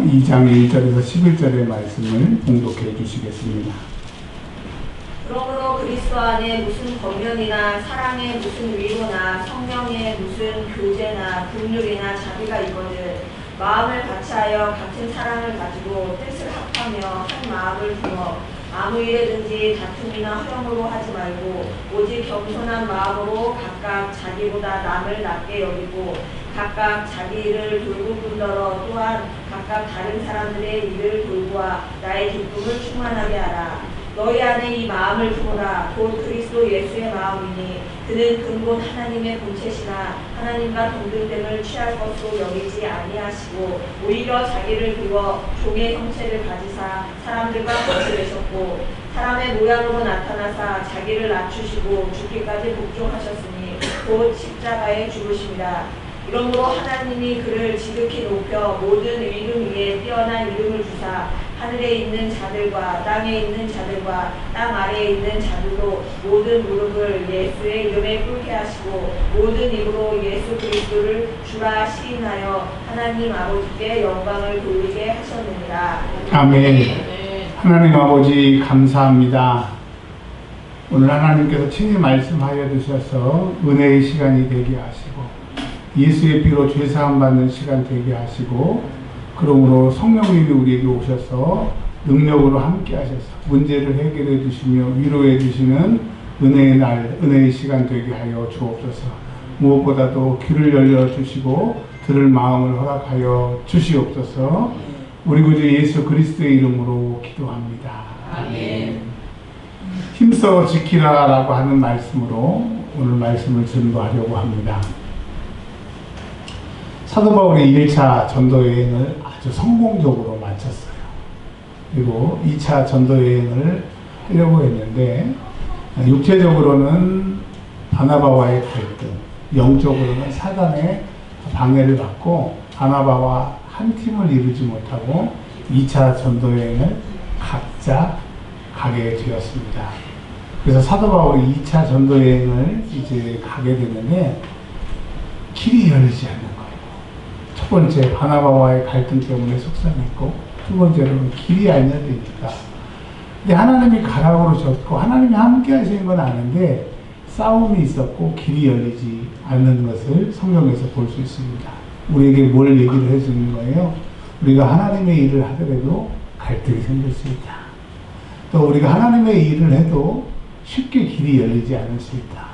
2장 1절에서 11절의 말씀을 봉독해 주시겠습니다. 그러므로 그리스도 안에 무슨 권면이나 사랑의 무슨 위로나 성령의 무슨 교제나 긍휼이나 자비가 있거든 마음을 같이하여 같은 사랑을 가지고 뜻을 합하며 한 마음을 두어 아무 일에든지 다툼이나 허영으로 하지 말고 오직 겸손한 마음으로 각각 자기보다 남을 낮게 여기고 각각 자기 일을 돌볼 뿐더러 또한 각각 다른 사람들의 일을 돌보아 나의 기쁨을 충만하게 하라. 너희 안에 이 마음을 품으라. 곧 그리스도 예수의 마음이니 그는 근본 하나님의 본체시나 하나님과 동등됨을 취할 것으로 여기지 아니하시고 오히려 자기를 비워 종의 형체를 가지사 사람들과 같이 되셨고 사람의 모양으로 나타나사 자기를 낮추시고 죽기까지 복종하셨으니 곧 십자가에 죽으심이라. 이러므로 하나님이 그를 지극히 높여 모든 이름 위에 뛰어난 이름을 주사 하늘에 있는 자들과 땅에 있는 자들과 땅 아래에 있는 자들도 모든 무릎을 예수의 이름에 꿇게 하시고 모든 입으로 예수 그리스도를 주라 시인하여 하나님 아버지께 영광을 돌리게 하셨느니라. 아멘. 하나님 아버지 감사합니다. 오늘 하나님께서 친히 말씀하여 주셔서 은혜의 시간이 되게 하시고 예수의 피로 죄사함 받는 시간 되게 하시고 그러므로 성령님이 우리에게 오셔서 능력으로 함께 하셔서 문제를 해결해 주시며 위로해 주시는 은혜의 날, 은혜의 시간 되게 하여 주옵소서. 무엇보다도 귀를 열려 주시고 들을 마음을 허락하여 주시옵소서. 우리 구주 예수 그리스도의 이름으로 기도합니다. 아멘. 힘써 지키라 라고 하는 말씀으로 오늘 말씀을 전도하려고 합니다. 사도 바울이 1차 전도여행을 아주 성공적으로 마쳤어요. 그리고 2차 전도여행을 하려고 했는데 육체적으로는 바나바와의 갈등, 영적으로는 사단의 방해를 받고 바나바와 한 팀을 이루지 못하고 2차 전도여행을 각자 가게 되었습니다. 그래서 사도 바울이 2차 전도여행을 이제 가게 되는데 길이 열리지 않는 거예요. 첫 번째 바나바와의 갈등 때문에 속상했고 두 번째로는 길이 안 열리니까. 근데 하나님이 가라고 그러셨고 하나님이 함께 하시는 건 아는데 싸움이 있었고 길이 열리지 않는 것을 성경에서 볼 수 있습니다. 우리에게 뭘 얘기를 해주는 거예요? 우리가 하나님의 일을 하더라도 갈등이 생길 수 있다. 또 우리가 하나님의 일을 해도 쉽게 길이 열리지 않을 수 있다.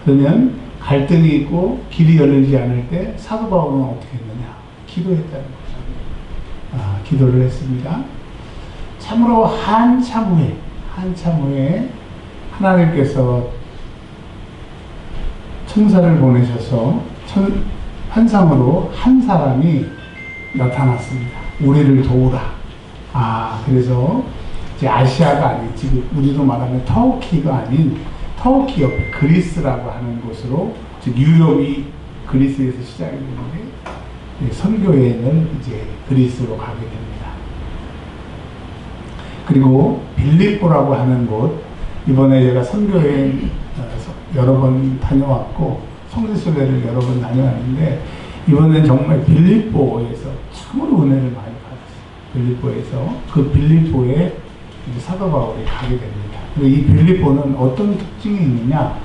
그러면 갈등이 있고 길이 열리지 않을 때 사도 바울은 어떻게 했느냐? 기도했다는 거죠. 기도를 했습니다. 참으로 한참 후에 하나님께서 천사를 보내셔서 환상으로 한 사람이 나타났습니다. 우리를 도우라. 그래서 이제 아시아가 아닌 지금 우리도 말하는 터키가 아닌 터키 옆에 그리스라고 하는 곳으로 즉 유럽이 그리스에서 시작이 되는데 선교여행을 이제 그리스로 가게 됩니다. 그리고 빌립보라고 하는 곳 이번에 제가 선교여행 여러 번 다녀왔고 성지순례를 여러 번 다녀왔는데 이번엔 정말 빌립보에서 참으로 은혜를 많이 받았어요. 빌립보에서 그 빌립보에 이제 사도 바울이 가게 됩니다. 이 빌립보는 어떤 특징이 있느냐?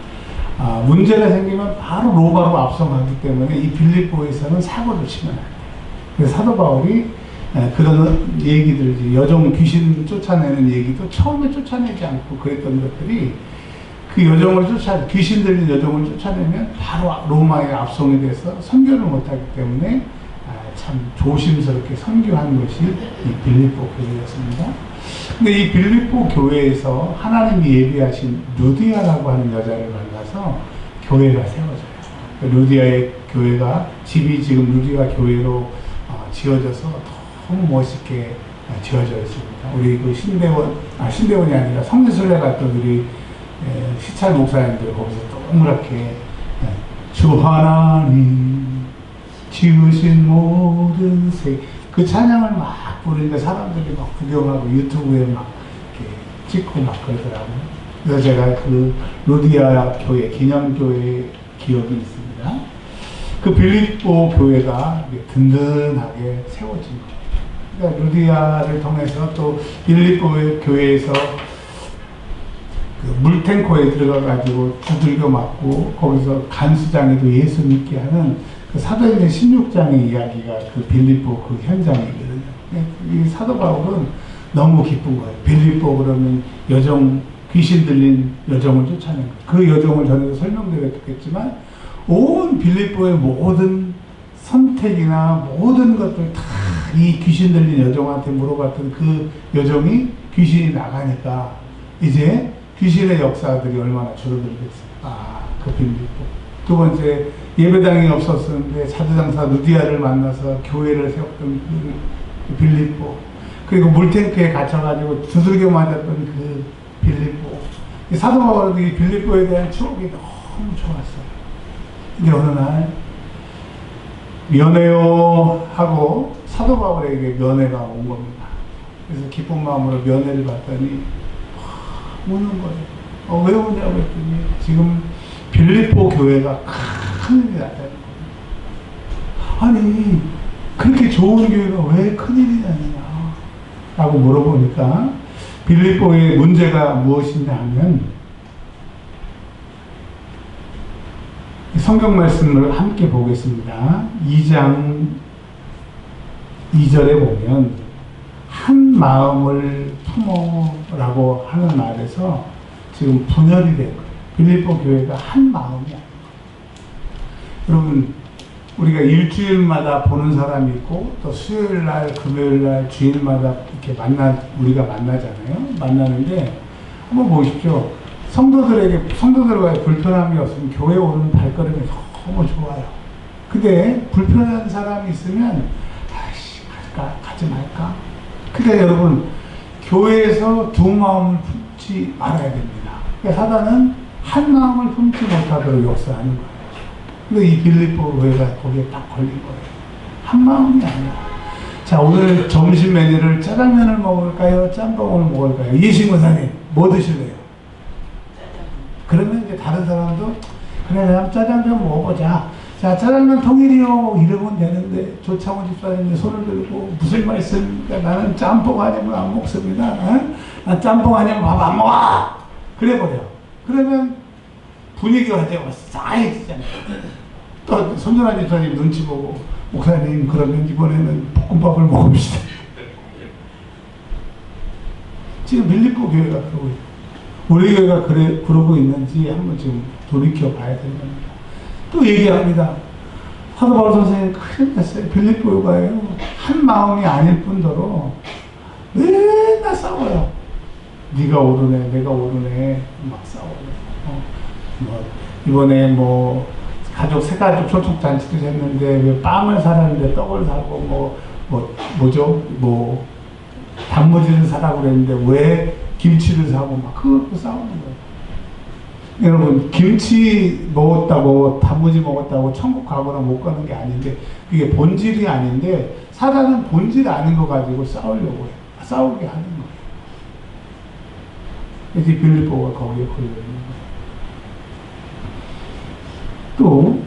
문제가 생기면 바로 로마로 앞서가기 때문에 이 빌립보에서는 사고를 치면 안 돼요. 그래서 사도 바울이 그런 얘기들, 여종 귀신 쫓아내는 얘기도 처음에 쫓아내지 않고 그랬던 것들이 그 귀신 들린 여종을 쫓아내면 바로 로마에 압송이 돼서 선교를 못하기 때문에 참 조심스럽게 선교한 것이 이 빌립보 교회였습니다. 근데 이 빌립보 교회에서 하나님이 예비하신 루디아라고 하는 여자를 만나서 교회가 세워져요. 루디아의 교회가 집이 지금 루디아 교회로 지어져서 너무 멋있게 지어져 있습니다. 우리 그 신대원이 아니라 성지순례 갔던 우리 시찰 목사님들 거기서 동그랗게 주 하나님 지으신 모든 세 그 찬양을 막 부르니까 사람들이 막 구경하고 유튜브에 막 이렇게 찍고 막 그러더라고요. 그래서 제가 그 루디아 교회, 기념교회 기억이 있습니다. 그 빌립보 교회가 든든하게 세워진 거예요. 그러니까 루디아를 통해서 또 빌립보의 교회에서 그 물탱커에 들어가가지고 두들겨 맞고 거기서 간수장에도 예수 믿게 하는 그 사도행전 16장의 이야기가 그 빌립보 그 현장이거든요. 이 사도 바울은 너무 기쁜 거예요. 빌립보 그러면 여정, 귀신 들린 여정을 쫓아낸 거예요. 그 여정을 전에도 설명드렸겠지만 온 빌립보의 모든 선택이나 모든 것들 다 이 귀신 들린 여정한테 물어봤던 그 여정이 귀신이 나가니까 이제 귀신의 역사들이 얼마나 줄어들겠어요. 그 빌립보. 두 번째, 예배당이 없었었는데 사도장사 루디아를 만나서 교회를 세웠던 그 빌립보. 그리고 물탱크에 갇혀가지고 두들겨 맞았던 그 빌립보. 사도 바울이 빌립보에 대한 추억이 너무 좋았어요. 근데 어느 날 면회요 하고 사도 바울에게 면회가 온 겁니다. 그래서 기쁜 마음으로 면회를 받더니 우는 거예요. 왜 우냐고 했더니 지금 빌립보 교회가 큰일이 났다는 거예요. 아니 그렇게 좋은 교회가 왜 큰일이 났느냐 라고 물어보니까 빌립보의 문제가 무엇이냐 하면 성경 말씀을 함께 보겠습니다. 2장 2절에 보면 한 마음을 품어라고 하는 말에서 지금 분열이 된 거예요. 빌립보 교회가 한 마음이 아닌 거예요. 여러분 우리가 일주일마다 보는 사람이 있고 또 수요일날 금요일날 주일마다 이렇게 우리가 만나잖아요. 만나는데 한번 보십시오. 성도들과의 불편함이 없으면 교회 오는 발걸음이 너무 좋아요. 근데 불편한 사람이 있으면 아이씨 가지 말까? 그러니까 여러분 교회에서 두 마음을 품지 말아야 됩니다. 그러니까 사단은 한 마음을 품지 못하도록 역사하는 거예요. 근데 이 빌립보 교회가 거기에 딱 걸린 거예요. 한 마음이 아니야. 자, 오늘 점심 메뉴를 짜장면을 먹을까요? 짬뽕을 먹을까요? 예신 권사님 뭐 드실래요? 그러면 이제 다른 사람도 그래 그냥 짜장면 먹어보자. 자, 짜장면 통일이요 이러면 되는데 조창호 집사님이 손을 들고 무슨 말씀입니까? 나는 짬뽕 아니면 안 먹습니다. 난 짬뽕 아니면 밥 안 먹어. 그래버려. 그러면 분위기가 이제 싸해지잖아요. 또 손전한 집사님 눈치 보고 목사님 그러면 이번에는 볶음밥을 먹읍시다. 지금 빌립보 교회가 그러고 있어요. 우리 교회가 그러고 있는지 한번 지금 돌이켜 봐야 되는 겁니다. 또 얘기합니다. 사도 바울 선생님 큰일 났어요. 빌립보 교회가요. 한 마음이 아닐 뿐더러 맨날 싸워요. 네가 오르네, 내가 오르네, 막 싸워요. 이번에 가족 세 가족 초축 잔치도 했는데 왜 빵을 사라는데 떡을 사고 단무지를 사라고 그랬는데 왜 김치를 사고 막 그것도 싸우는 거예요. 여러분 김치 먹었다고 단무지 먹었다고 천국 가거나 못 가는 게 아닌데 그게 본질이 아닌데 사단은 본질 아닌 거 가지고 싸우려고 해요. 싸우게 하는 거예요. 이제 빌립보가 거기에 걸려 있는 거예요. 또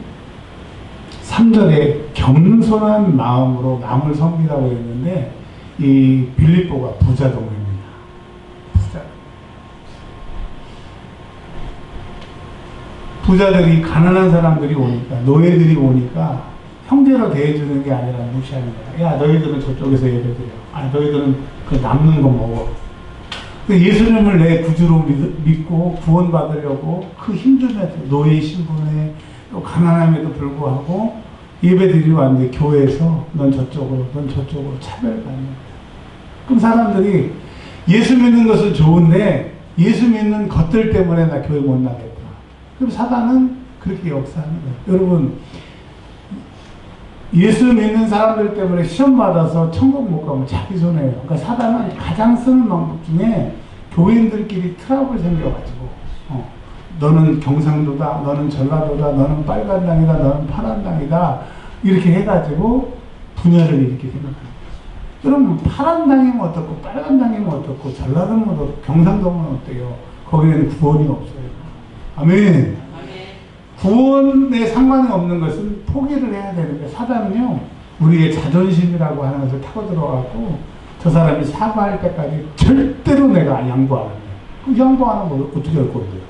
3절에 겸손한 마음으로 남을 섬기라고 했는데 이 빌립보가 부자동입니다. 부자들이 가난한 사람들이 오니까 노예들이 오니까 형제로 대해주는 게 아니라 무시하는 거야. 야 너희들은 저쪽에서 예배드려. 너희들은 그 남는 거 먹어. 예수님을 내 구주로 믿고 구원받으려고 그 힘들면서 노예 신분에 또 가난함에도 불구하고 예배드리러 왔는데 교회에서 넌 저쪽으로 차별받는 거야. 그럼 사람들이 예수 믿는 것은 좋은데 예수 믿는 것들 때문에 나 교회 못 나겠다. 그럼 사단은 그렇게 역사하는 거예요. 여러분 예수 믿는 사람들 때문에 시험 받아서 천국 못 가면 자기 손해예요. 그러니까 사단은 가장 쓰는 방법 중에 교인들끼리 트러블 생겨가지고 너는 경상도다, 너는 전라도다, 너는 빨간당이다, 너는 파란당이다 이렇게 해가지고 분열을 이렇게 생각하는 거예요. 여러분 파란당이면 어떻고 빨간당이면 어떻고 전라도면 어떻고 경상도면 어때요? 거기에는 구원이 없어요. 아멘. 구원에 상관이 없는 것은 포기를 해야 되는데 사단은요 우리의 자존심이라고 하는 것을 타고 들어가고 저 사람이 사과할 때까지 절대로 내가 양보 안 합니다. 그럼 양보 안 하면 어떻게 할 건데요?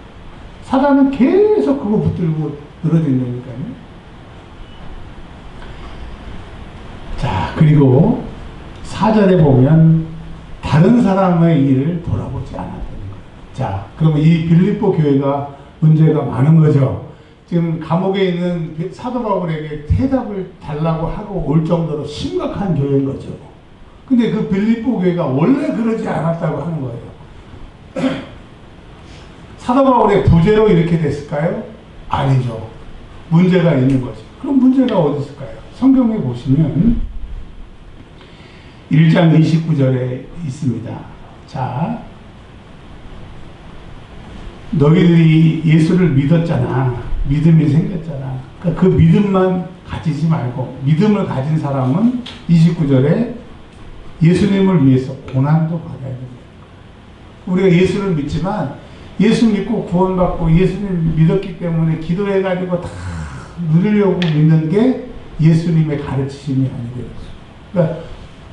사단은 계속 그거 붙들고 늘어진다니까요. 자, 그리고 4절에 보면 다른 사람의 일을 돌아보지 않았다는 거예요. 자, 그러면 이 빌립보 교회가 문제가 많은 거죠. 지금 감옥에 있는 사도 바울에게 대답을 달라고 하고 올 정도로 심각한 교회인 거죠. 근데 그 빌립보 교회가 원래 그러지 않았다고 하는 거예요. 사도 바울의 부재로 이렇게 됐을까요? 아니죠. 문제가 있는 거죠. 그럼 문제가 어디 있을까요? 성경에 보시면 1장 29절에 있습니다. 자, 너희들이 예수를 믿었잖아. 믿음이 생겼잖아. 그러니까 그 믿음만 가지지 말고, 믿음을 가진 사람은 29절에 예수님을 위해서 고난도 받아야 된다. 우리가 예수를 믿지만 예수 믿고 구원받고 예수님 믿었기 때문에 기도해가지고 다 누리려고 믿는 게 예수님의 가르치심이 아니고요. 그러니까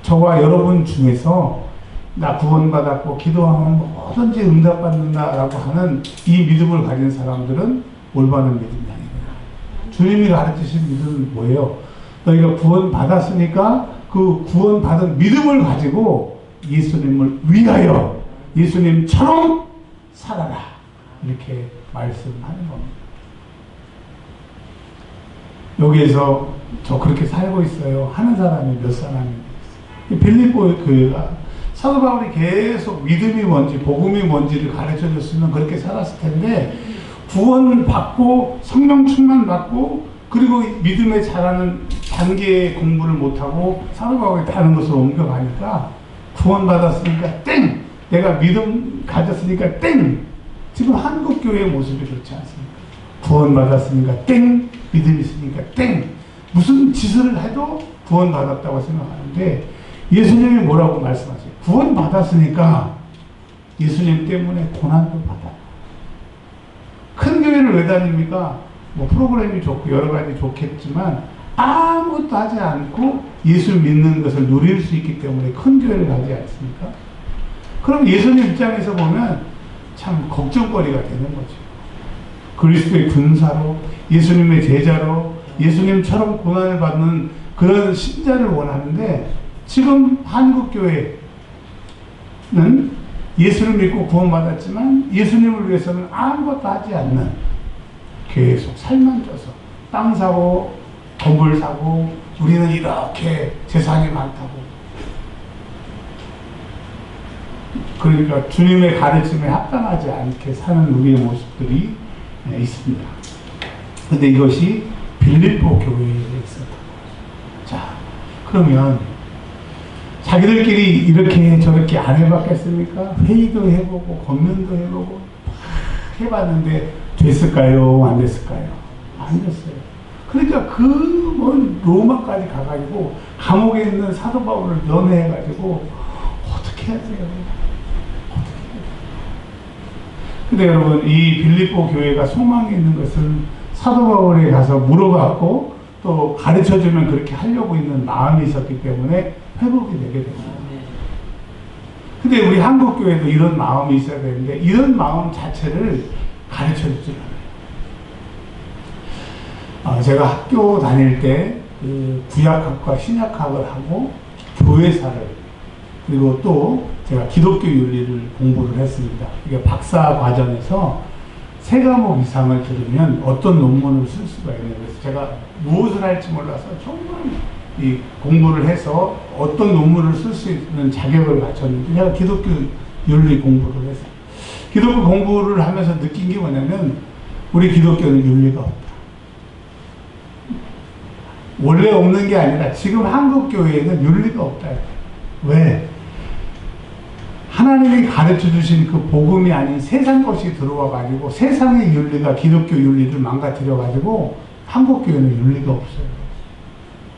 저와 여러분 중에서 나 구원받았고 기도하면 뭐든지 응답받는다라고 하는 이 믿음을 가진 사람들은 올바른 믿음이 아닙니다. 주님이 가르치신 믿음은 뭐예요? 너희가 구원받았으니까 그 구원받은 믿음을 가지고 예수님을 위하여 예수님처럼 살아라. 이렇게 말씀하는 겁니다. 여기에서 저 그렇게 살고 있어요 하는 사람이 몇 사람이 있어요. 빌립보 교회가 사도 바울이 계속 믿음이 뭔지 복음이 뭔지를 가르쳐 줬으면 그렇게 살았을 텐데 구원을 받고 성령 충만 받고 그리고 믿음에 자라는 단계의 공부를 못하고 사도 바울이 다른 것으로 옮겨가니까 구원받았으니까 땡! 내가 믿음 가졌으니까 땡! 지금 한국교회의 모습이 그렇지 않습니까? 구원받았으니까 땡! 믿음이 있으니까 땡! 무슨 짓을 해도 구원받았다고 생각하는데 예수님이 뭐라고 말씀하세요? 구원받았으니까 예수님 때문에 고난도 받아. 큰 교회를 왜 다닙니까? 뭐 프로그램이 좋고 여러 가지 좋겠지만 아무것도 하지 않고 예수 믿는 것을 누릴 수 있기 때문에 큰 교회를 가지 않습니까? 그럼 예수님 입장에서 보면 참 걱정거리가 되는 거죠. 그리스도의 군사로 예수님의 제자로 예수님처럼 고난을 받는 그런 신자를 원하는데 지금 한국교회는 예수를 믿고 구원받았지만 예수님을 위해서는 아무것도 하지 않는 계속 살만 쪄서 땅 사고 건물 사고 우리는 이렇게 재산이 많다고 그러니까 주님의 가르침에 합당하지 않게 사는 우리의 모습들이 있습니다. 근데 이것이 빌립보 교회에 있었던 거죠. 자, 그러면 자기들끼리 이렇게 저렇게 안 해봤겠습니까? 회의도 해보고 권면도 해보고 해봤는데 됐을까요? 안 됐을까요? 안 됐어요. 그러니까 그 먼 로마까지 가가지고 감옥에 있는 사도 바울을 연애해가지고 어떻게 해야 돼요? 근데 여러분 이 빌립보 교회가 소망이 있는 것은 사도 바울에 가서 물어봤고 또 가르쳐주면 그렇게 하려고 있는 마음이 있었기 때문에 회복이 되게 됩니다. 근데 우리 한국교회도 이런 마음이 있어야 되는데 이런 마음 자체를 가르쳐주지 않아요. 제가 학교 다닐 때 그 구약학과 신약학을 하고 교회사를 그리고 또 제가 기독교 윤리를 공부를 했습니다. 이게 박사 과정에서 3과목 이상을 들으면 어떤 논문을 쓸 수가 있는 거예요. 그래서 제가 무엇을 할지 몰라서 정말 이 공부를 해서 어떤 논문을 쓸 수 있는 자격을 갖췄는데 제가 기독교 윤리 공부를 했어요. 기독교 공부를 하면서 느낀 게 뭐냐면 우리 기독교는 윤리가 없다. 원래 없는 게 아니라 지금 한국교회에는 윤리가 없다. 왜? 하나님이 가르쳐 주신 그 복음이 아닌 세상 것이 들어와 가지고 세상의 윤리가 기독교 윤리를 망가뜨려 가지고 한국교회는 윤리가 없어요.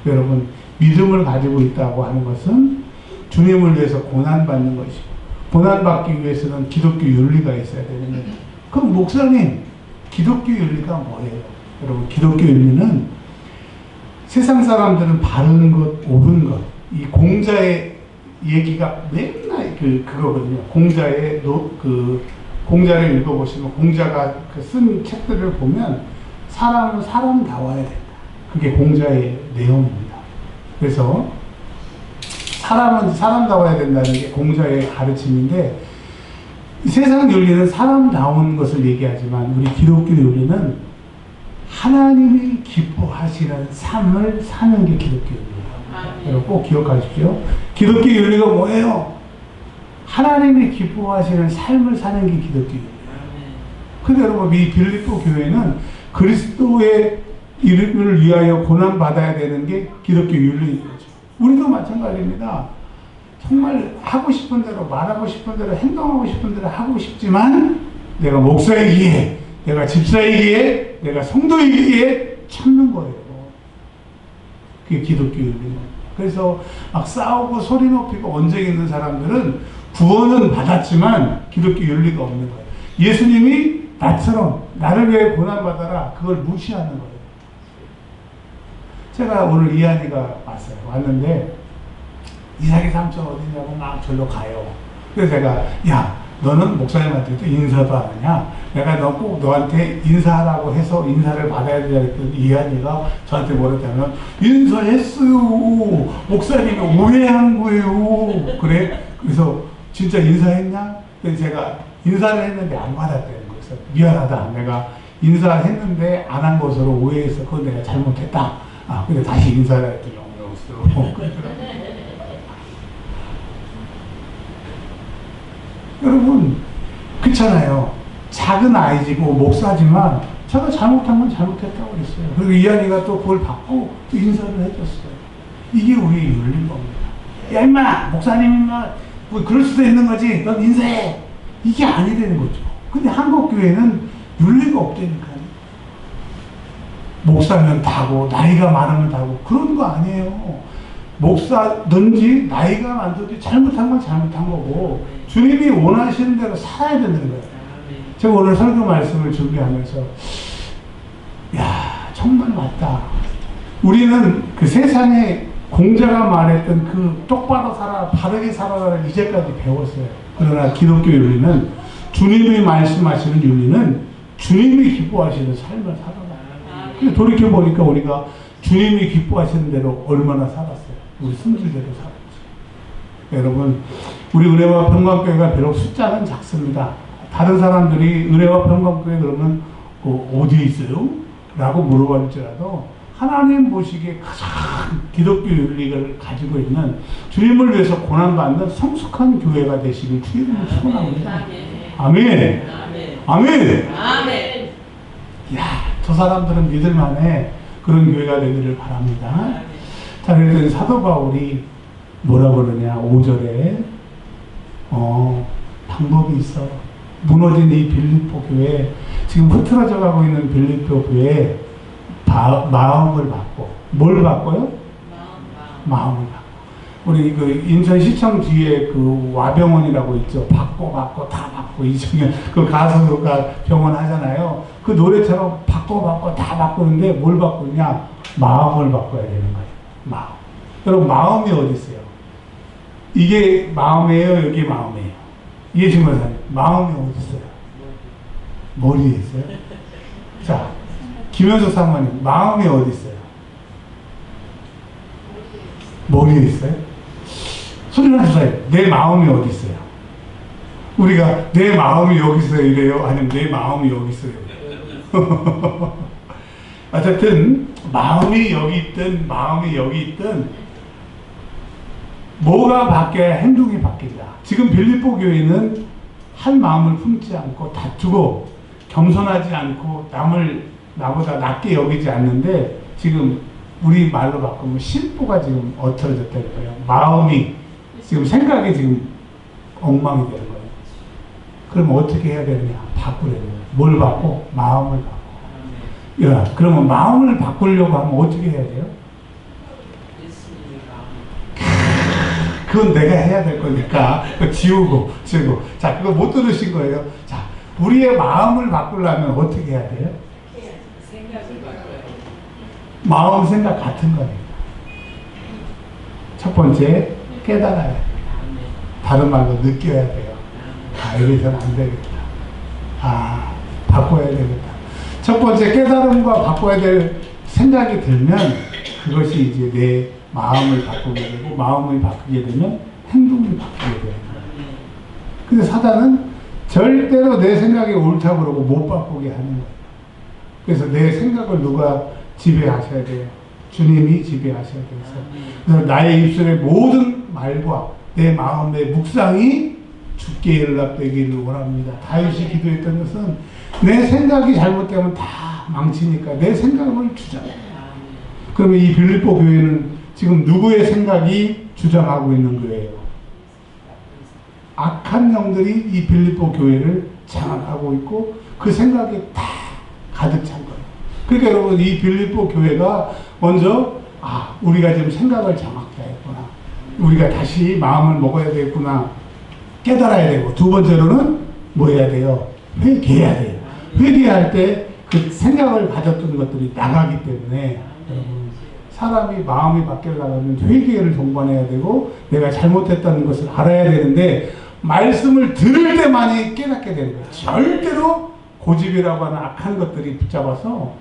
여러분 믿음을 가지고 있다고 하는 것은 주님을 위해서 고난받는 것이고 고난받기 위해서는 기독교 윤리가 있어야 되는 거예요. 그럼 목사님 기독교 윤리가 뭐예요? 여러분 기독교 윤리는 세상 사람들은 바른 것, 옳은 것, 이 공자의 얘기가 맨날 그거거든요. 공자의 공자를 읽어보시면 공자가 쓴 책들을 보면 사람은 사람다워야 된다. 그게 공자의 내용입니다. 그래서 사람은 사람다워야 된다는 게 공자의 가르침인데, 세상 윤리는 사람다운 것을 얘기하지만 우리 기독교 윤리는 하나님이 기뻐하시는 삶을 사는 게 기독교 윤리예요. 여러분 꼭 기억하십시오. 기독교 윤리가 뭐예요? 하나님이 기뻐하시는 삶을 사는 게 기독교 윤리예요. 근데 여러분, 이 빌립보 교회는 그리스도의 이름을 위하여 고난받아야 되는 게 기독교 윤리인 거죠. 우리도 마찬가지입니다. 정말 하고 싶은 대로, 말하고 싶은 대로, 행동하고 싶은 대로 하고 싶지만 내가 목사이기에, 내가 집사이기에, 내가 성도이기에 참는 거예요. 그게 기독교 윤리입니다. 그래서 막 싸우고 소리 높이고 언쟁 있는 사람들은 구원은 받았지만 기독교 윤리가 없는 거예요. 예수님이 나처럼 나를 위해 고난받아라, 그걸 무시하는 거예요. 제가 오늘 이한이가 왔어요. 왔는데 이삭이 삼촌 어디냐고 막 절로 가요. 그래서 제가, 야, 너는 목사님한테도 인사도 안 하냐? 내가 너 꼭 너한테 인사하라고 해서 인사를 받아야 되냐 했더니 이한이가 저한테 뭐랬다면, 인사했어요. 목사님이 오해한 거예요. 그래? 그래서 진짜 인사했냐? 그래서 제가 인사를 했는데 안 받았다는 거예요. 그래서 미안하다. 내가 인사했는데 안 한 것으로 오해해서 그건 내가 잘못했다. 아, 근데 다시 인사를 했더니 영광스러워. 여러분, 그렇잖아요. 작은 아이지고 목사지만 제가 잘못한 건 잘못했다고 그랬어요. 그리고 이한이가 또 그걸 받고 또 인사를 해줬어요. 이게 우리의 윤리인 겁니다. 야, 임마! 목사님, 뭐 그럴 수도 있는 거지. 넌 인사해. 이게 아니라는 거죠. 근데 한국 교회는 윤리가 없다니까요. 목사면 다고, 나이가 많으면 다고, 그런 거 아니에요. 목사든지 나이가 많든지 잘못한 건 잘못한 거고, 주님이 원하시는 대로 살아야 되는 거예요. 제가 오늘 설교 말씀을 준비하면서, 야, 정말 맞다. 우리는 그 세상에 공자가 말했던 그 똑바로 살아, 바르게 살아라를 이제까지 배웠어요. 그러나 기독교 윤리는, 주님이 말씀하시는 윤리는 주님이 기뻐하시는 삶을 살아라. 근데 돌이켜보니까 우리가 주님이 기뻐하시는 대로 얼마나 살았어요. 우리 성질대로 살았죠. 여러분, 우리 은혜와 평강교회가 비록 숫자는 작습니다. 다른 사람들이 은혜와 평강교회 그러면 어디에 있어요? 라고 물어볼지라도 하나님 보시기에 가장 기독교 윤리를 가지고 있는, 주님을 위해서 고난받는 성숙한 교회가 되시길 주의 이름으로 축원합니다. 아멘. 아멘. 아멘. 야, 저 사람들은 믿을만해. 그런 교회가 되기를 바랍니다. 자, 그래서 사도 바울이 뭐라 그러냐, 5절에 방법이 있어. 무너진 이 빌립보 교회, 지금 흐트러져 가고 있는 빌립보 교회 마음을 바꿔. 뭘 바꿔요? 마음을 바꿔. 우리 그 인천시청 뒤에 그 와병원이라고 있죠. 바꿔 다 바꿔. 이정현 그 가수가 병원 하잖아요. 그 노래처럼 바꿔 다 바꾸는데 뭘 바꾸냐? 마음을 바꿔야 되는 거예요. 마음. 여러분, 마음이 어디 있어요? 이게 마음이에요? 여기 마음이에요? 이해신 권사님, 마음이 어디 있어요? 머리에 있어요? 자, 김현숙 사모님, 마음이 어디 있어요? 머리에 있어요? 소리나 주세요. 내 마음이 어디 있어요? 우리가 내 마음이 여기 있어요 이래요? 아니면 내 마음이 여기 있어요? 어쨌든 마음이 여기 있든 마음이 여기 있든 뭐가 바뀌어야 행동이 바뀐다. 지금 빌립보 교회는 한 마음을 품지 않고 다투고 겸손하지 않고 남을 나보다 낮게 여기지 않는데, 지금 우리 말로 바꾸면 심보가 지금 엇터졌다는 거예요. 마음이 지금 생각이 지금 엉망이 되는 거예요. 그럼 어떻게 해야 되느냐? 바꾸려는 거예요. 뭘 바꿔? 마음을 바꿔. 야, 그러면 마음을 바꾸려고 하면 어떻게 해야 돼요? 그건 내가 해야 될 거니까 지우고. 자, 그거 못 들으신 거예요. 자, 우리의 마음을 바꾸려면 어떻게 해야 돼요? 마음 생각 같은 거예요. 첫 번째, 깨달아야 돼요. 다른 말로 느껴야 돼요. 아, 이래서는 안 되겠다. 아, 바꿔야 되겠다. 첫 번째 깨달음과 바꿔야 될 생각이 들면 그것이 이제 내 마음을 바꾸게 되고, 마음을 바꾸게 되면 행동이 바뀌게 되는 거예요. 근데 사단은 절대로 내 생각이 옳다고 그러고 못 바꾸게 하는 거예요. 그래서 내 생각을 누가 지배하셔야 돼요? 주님이 지배하셔야 돼요. 그래서 나의 입술의 모든 말과 내 마음의 묵상이 주께 연락되기를 원합니다. 다윗이 기도했던 것은 내 생각이 잘못되면 다 망치니까 내 생각을 주장해요. 그러면 이 빌립보 교회는 지금 누구의 생각이 주장하고 있는 거예요? 악한 영들이 이 빌립보 교회를 장악하고 있고 그 생각이 다 가득 찬 거예요. 그러니까 여러분, 이 빌립보 교회가 먼저 우리가 지금 생각을 장악했구나, 우리가 다시 마음을 먹어야 되겠구나 깨달아야 되고, 두 번째로는 뭐 해야 돼요? 회개해야 돼요. 회개할 때 그 생각을 가졌던 것들이 나가기 때문에 여러분, 사람이 마음이 바뀌려면 회개를 동반해야 되고 내가 잘못했다는 것을 알아야 되는데 말씀을 들을 때만이 깨닫게 되는 거예요. 절대로 고집이라고 하는 악한 것들이 붙잡아서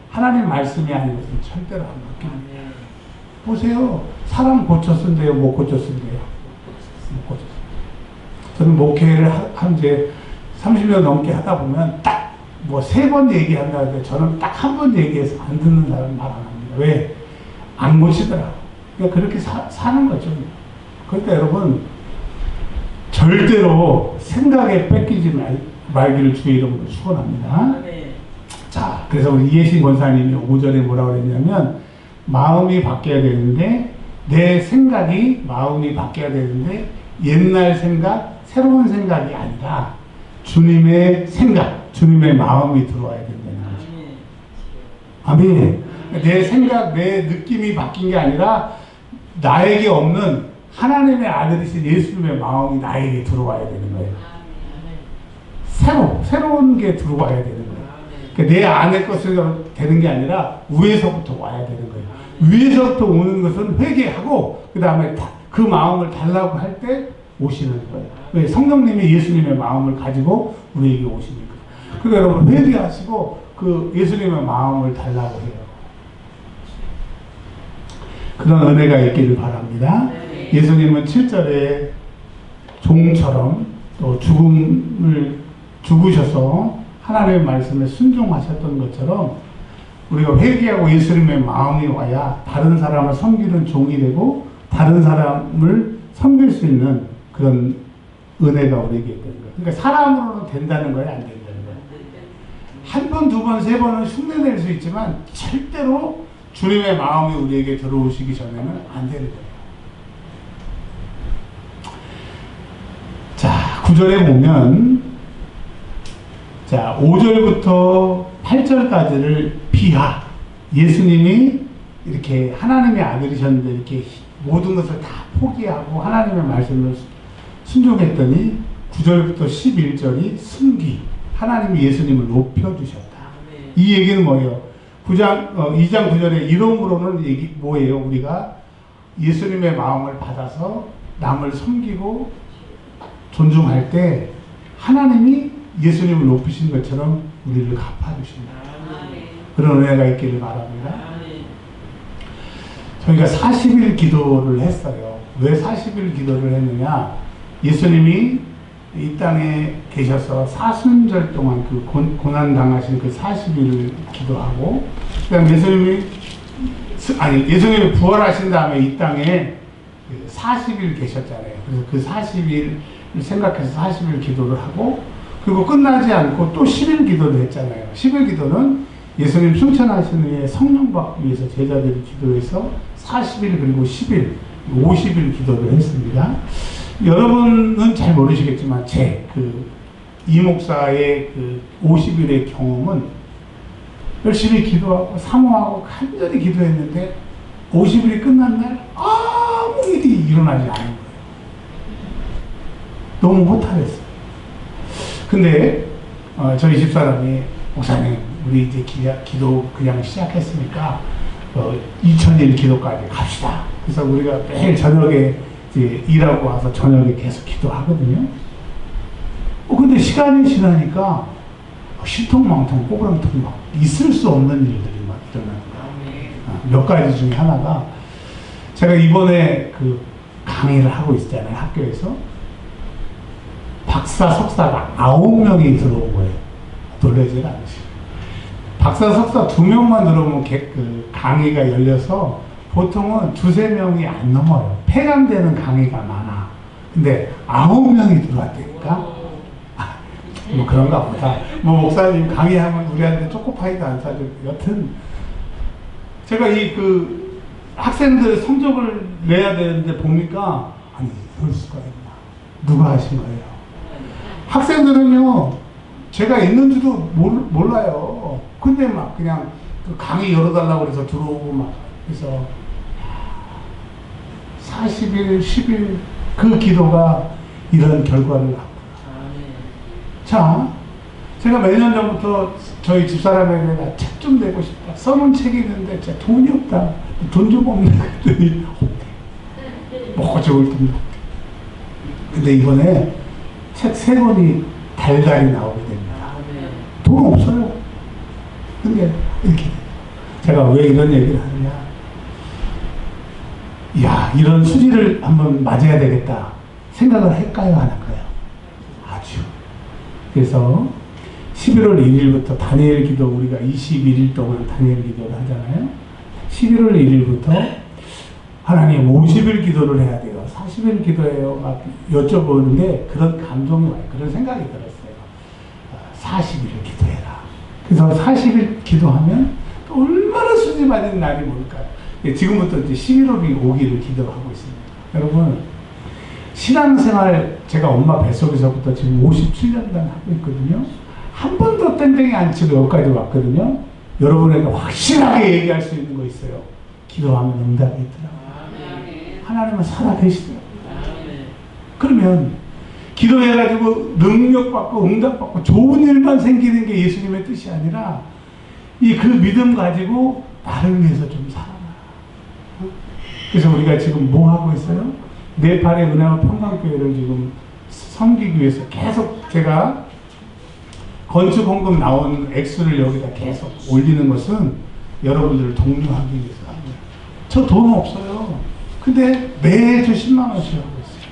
하나님 말씀이 아닌 것은 절대로 안 바뀝니다. 보세요. 사람 고쳤은데요, 못 고쳤은데요? 못 고쳤어요. 저는 목회를 한 이제 30년 넘게 하다 보면 딱 뭐 3번 얘기한다 하는데 저는 딱 한 번 얘기해서 안 듣는 사람 말 안 합니다. 왜? 안 고치더라고. 그러니까 그렇게 사는 거죠. 그러니까 여러분, 절대로 생각에 뺏기지 말기를 주의 이름으로 축원합니다. 자, 그래서 우리 이혜신 권사님이 5절에 뭐라고 그랬냐면, 마음이 바뀌어야 되는데, 내 생각이 마음이 바뀌어야 되는데, 옛날 생각, 새로운 생각이 아니라 주님의 생각, 주님의 마음이 들어와야 된다는 거죠. 아멘. 내 생각, 내 느낌이 바뀐 게 아니라 나에게 없는 하나님의 아들이신 예수님의 마음이 나에게 들어와야 되는 거예요. 새로운 게 들어와야 되는 거예요. 그러니까 내 안의 것으로 되는 게 아니라 위에서부터 와야 되는 거예요. 위에서부터 오는 것은 회개하고 그 다음에 그 마음을 달라고 할 때 오시는 거예요. 왜? 성령님이 예수님의 마음을 가지고 우리에게 오시니까. 그러니까 여러분, 회개하시고 그 예수님의 마음을 달라고 해요. 그런 은혜가 있기를 바랍니다. 예수님은 7절에 종처럼 또 죽으셔서 하나님의 말씀에 순종하셨던 것처럼 우리가 회개하고 예수님의 마음이 와야 다른 사람을 섬기는 종이 되고 다른 사람을 섬길 수 있는 그런 은혜가 우리에게 있는 거예요. 그러니까 사람으로는 된다는 거예요, 안 된다는 거예요? 한 번, 두 번, 세 번은 흉내낼 수 있지만 절대로 주님의 마음이 우리에게 들어오시기 전에는 안 되는 거예요. 자, 9절에 보면, 자, 5절부터 8절까지를 비하, 예수님이 이렇게 하나님의 아들이셨는데 이렇게 모든 것을 다 포기하고 하나님의 말씀을 순종했더니 9절부터 11절이 승기, 하나님이 예수님을 높여주셨다. 이 얘기는 뭐예요? 2장 9절에 이름으로는 뭐예요? 우리가 예수님의 마음을 받아서 남을 섬기고 존중할 때 하나님이 예수님을 높이신 것처럼 우리를 갚아주신다. 그런 은혜가 있기를 바랍니다. 저희가 40일 기도를 했어요. 왜 40일 기도를 했느냐? 예수님이 이 땅에 계셔서 사순절 동안 그 고난당하신 그 40일을 기도하고, 그 다음 예수님이 부활하신 다음에 이 땅에 40일 계셨잖아요. 그래서 그 40일 생각해서 40일 기도를 하고, 그리고 끝나지 않고 또 10일 기도를 했잖아요. 10일 기도는 예수님 승천하신 후에 성령 받기 위해서 제자들이 기도해서 40일 그리고 10일, 50일 기도를 했습니다. 여러분은 잘 모르시겠지만 이 목사의 그 50일의 경험은 열심히 기도하고 사모하고 간절히 기도했는데 50일이 끝난 날 아무 일이 일어나지 않은 거예요. 너무 허탈했어요. 근데 저희 집사람이 목사님, 우리 이제 기도 그냥 시작했으니까 2000일 기도까지 갑시다. 그래서 우리가 매일 저녁에 이제 일하고 와서 저녁에 계속 기도하거든요. 근데 시간이 지나니까 신통망통 꼬부랑통 막 있을 수 없는 일들이 막 일어나는 거예요. 몇 가지 중에 하나가, 제가 이번에 그 강의를 하고 있잖아요, 학교에서. 박사, 석사가 9명이 들어온 거예요. 놀라지 않으시죠? 박사, 석사 2명만 들어오면 그 강의가 열려서 보통은 2~3명이 안 넘어요. 폐간되는 강의가 많아. 근데 9명이 들어왔다니까? 뭐 그런가 보다. 뭐 목사님 강의하면 우리한테 초코파이도 안 사주고. 여튼 제가 그 학생들 성적을 내야 되는데 보니까, 아니 이럴 수가 있나, 누가 하신 거예요? 학생들은요 제가 있는지도 몰라요. 근데 막 그냥 그 강의 열어달라고 그래서 들어오고 막 그래서 40일 10일 그 기도가 이런 결과를 낳고. 자, 제가 몇 년 전부터 저희 집사람에게 나 책 좀 내고 싶다. 써놓은 책이 있는데 진짜 돈이 없다. 돈 좀 없는 것들이 없대. 먹고 죽을 돈도 없대. 근데 이번에 책 3권이 달달이 나오게 됩니다. 돈 없어요. 근데 이렇게 제가 왜 이런 얘기를 하느냐. 이야, 이런 수지를 한번 맞아야 되겠다 생각을 할까요, 안 할까요? 아주. 그래서 11월 1일부터 다니엘 기도, 우리가 21일 동안 다니엘 기도를 하잖아요. 11월 1일부터 하나님 50일 기도를 해야 돼요. 40일 기도해요. 막 여쭤보는데 그런 감동이 와요. 그런 생각이 들었어요. 40일을 기도해라. 그래서 40일 기도하면 또 얼마나 수지 맞은 날이 뭘까요? 지금부터 이제 11월이 오기를 기도하고 있습니다. 여러분, 신앙생활 제가 엄마 뱃속에서부터 지금 57년간 하고 있거든요. 한 번도 땡땡이 안 치고 여기까지 왔거든요. 여러분에게 확실하게 얘기할 수 있는 거 있어요. 기도하면 응답이 있더라고요. 하나님은 살아계시더라고요. 그러면 기도해가지고 능력받고 응답받고 좋은 일만 생기는 게 예수님의 뜻이 아니라 이 그 믿음 가지고 나를 위해서 좀 살아라. 그래서 우리가 지금 뭐 하고 있어요? 네팔의 은혜와 평강교회를 지금 섬기기 위해서 계속 제가 건축 헌금 나온 액수를 여기다 계속 올리는 것은 여러분들을 독려하기 위해서 합니다. 저 돈 없어요. 근데 매주 10만 원씩 하고 있어요.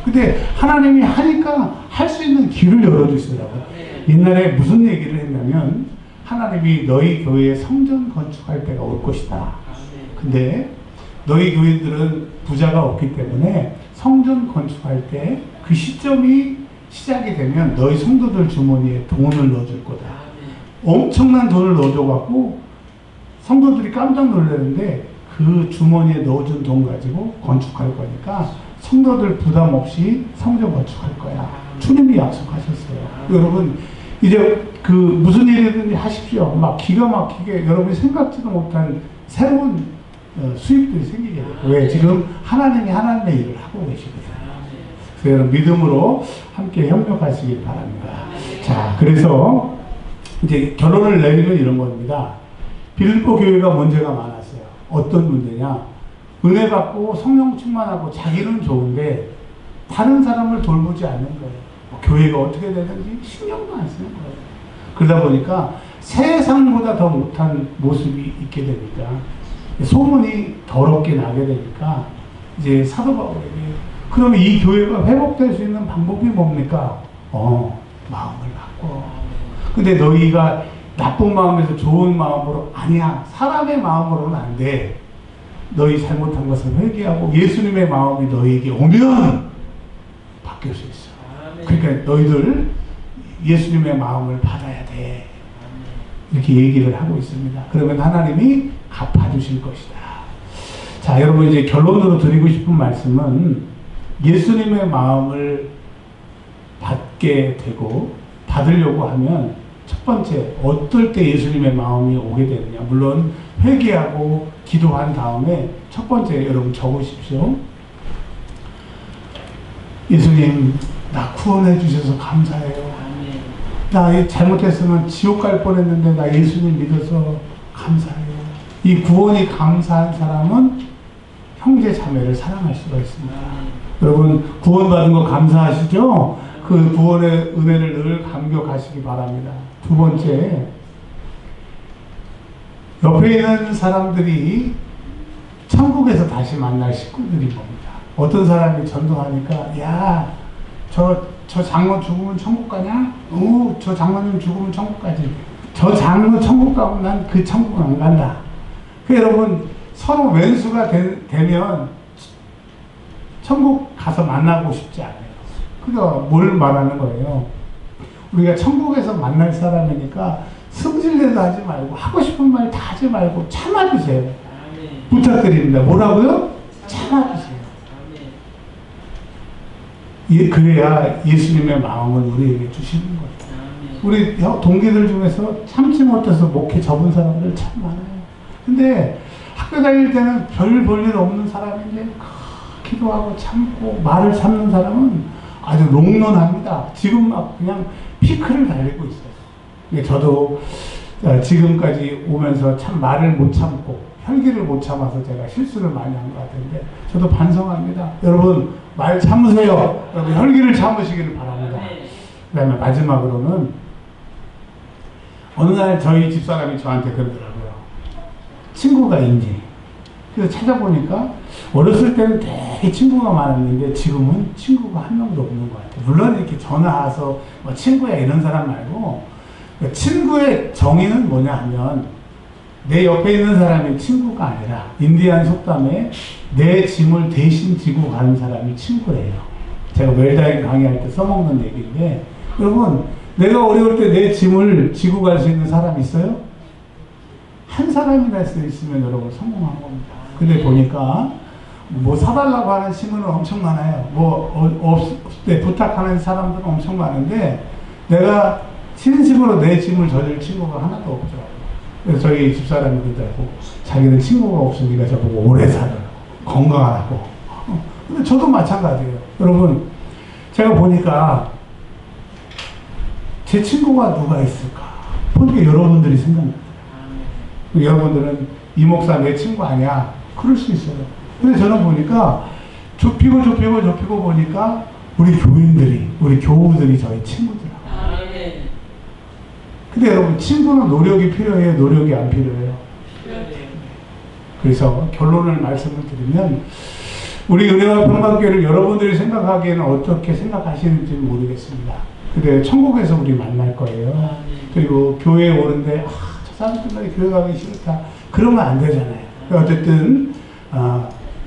근데 하나님이 하니까 할 수 있는 길을 열어주시더라고요. 옛날에 무슨 얘기를 했냐면, 하나님이 너희 교회에 성전 건축할 때가 올 것이다. 근데 너희 교인들은 부자가 없기 때문에 성전 건축할 때 그 시점이 시작이 되면 너희 성도들 주머니에 돈을 넣어줄 거다. 엄청난 돈을 넣어줘갖고 성도들이 깜짝 놀라는데 그 주머니에 넣어준 돈 가지고 건축할 거니까 성도들 부담 없이 성전 건축할 거야. 주님이 약속하셨어요. 여러분, 이제 그 무슨 일이든지 하십시오. 막 기가 막히게 여러분이 생각지도 못한 새로운 수입들이 생기게 돼요. 왜? 지금 하나님이 하나님의 일을 하고 계시거든요. 그래서 여러분 믿음으로 함께 협력하시길 바랍니다. 자, 그래서 이제 결론을 내리면 이런 겁니다. 빌립보 교회가 문제가 많았어요. 어떤 문제냐? 은혜 받고 성령 충만하고 자기는 좋은데 다른 사람을 돌보지 않는 거예요. 교회가 어떻게 되는지 신경도 안 쓰는 거예요. 그러다 보니까 세상보다 더 못한 모습이 있게 되니까 소문이 더럽게 나게 되니까 이제 사도 바울에게, 그러면 이 교회가 회복될 수 있는 방법이 뭡니까? 마음을 바꿔. 근데 너희가 나쁜 마음에서 좋은 마음으로, 아니야, 사람의 마음으로는 안 돼. 너희 잘못한 것을 회개하고 예수님의 마음이 너희에게 오면 바뀔 수 있어. 그러니까 너희들 예수님의 마음을 받아야 돼. 이렇게 얘기를 하고 있습니다. 그러면 하나님이 갚아주실 것이다. 자, 여러분, 이제 결론으로 드리고 싶은 말씀은, 예수님의 마음을 받게 되고 받으려고 하면 첫 번째, 어떨 때 예수님의 마음이 오게 되느냐. 물론 회개하고 기도한 다음에 첫 번째 여러분 적으십시오. 예수님, 나 구원해 주셔서 감사해요. 나 잘못했으면 지옥 갈 뻔했는데 나 예수님 믿어서 감사해요. 이 구원이 감사한 사람은 형제 자매를 사랑할 수가 있습니다. 여러분 구원받은 거 감사하시죠? 그 구원의 은혜를 늘 감격하시기 바랍니다. 두 번째, 옆에 있는 사람들이 천국에서 다시 만날 식구들인 겁니다. 어떤 사람이 전도하니까 야, 저 장로 죽으면 천국 가냐? 저 장로님 죽으면 천국 가지. 저 장로 천국 가면 난 그 천국 안 간다. 여러분 서로 왼수가 되면 천국 가서 만나고 싶지 않아요. 그러니까 뭘 말하는 거예요? 우리가 천국에서 만날 사람이니까 승질내도 하지 말고 하고 싶은 말 다 하지 말고 참아주세요. 부탁드립니다. 뭐라고요? 참아주세요. 그래야 예수님의 마음을 우리에게 주시는 거예요. 우리 동기들 중에서 참지 못해서 목회 접은 사람들 참 많아요. 근데 학교 다닐 때는 별 볼일 없는 사람인데 기도하고 참고 말을 참는 사람은 아주 롱런합니다. 지금 막 그냥 피크를 달리고 있어요. 저도 지금까지 오면서 참 말을 못 참고 혈기를 못 참아서 제가 실수를 많이 한 것 같은데 저도 반성합니다. 여러분 말 참으세요. 여러분 혈기를 참으시기를 바랍니다. 그 다음에 마지막으로는 어느 날 저희 집사람이 저한테 그러더라고요. 친구가 있니? 그래서 찾아보니까 어렸을 때는 되게 친구가 많았는데 지금은 친구가 한 명도 없는 것 같아요. 물론 이렇게 전화 와서 뭐 친구야 이런 사람 말고 친구의 정의는 뭐냐 하면 내 옆에 있는 사람이 친구가 아니라 인디안 속담에 내 짐을 대신 지고 가는 사람이 친구래요. 제가 웰다잉 강의할 때 써먹는 얘기인데 여러분 내가 어려울 때 내 짐을 지고 갈 수 있는 사람 있어요? 한 사람이나 있으면 여러분 성공한 겁니다. 근데 보니까 뭐 사달라고 하는 친구는 엄청 많아요. 없을 때 부탁하는 사람들은 엄청 많은데 내가 진심으로 내 짐을 져줄 친구가 하나도 없더라고요. 그래서 저희 집사람이 그러더라고. 자기는 친구가 없으니까 저보고 오래 살아라고 건강하라고. 근데 저도 마찬가지예요. 여러분 제가 보니까 제 친구가 누가 있을까? 보니까 여러분들이 생각나요. 여러분들은 이 목사 내 친구 아니야? 그럴 수 있어요. 근데 저는 보니까 좁히고 보니까 우리 교인들이, 우리 교우들이 저희 친구들하고. 근데 여러분 친구는 노력이 필요해요? 노력이 안 필요해요? 그래서 결론을 말씀을 드리면 우리 은혜와 평강교회를 여러분들이 생각하기에는 어떻게 생각하시는지 모르겠습니다. 근데 천국에서 우리 만날 거예요. 그리고 교회에 오는데 저 사람 때문에 교회 가기 싫다. 그러면 안 되잖아요. 어쨌든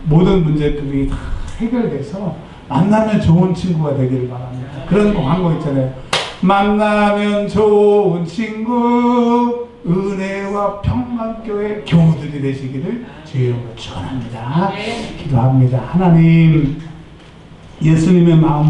모든 문제들이 다 해결돼서 만나면 좋은 친구가 되기를 바랍니다. 그런 광고 있잖아요. 만나면 좋은 친구 은혜와 평강교회 교우들이 되시기를 주의 이름으로 축원합니다. 기도합니다. 하나님 예수님의 마음을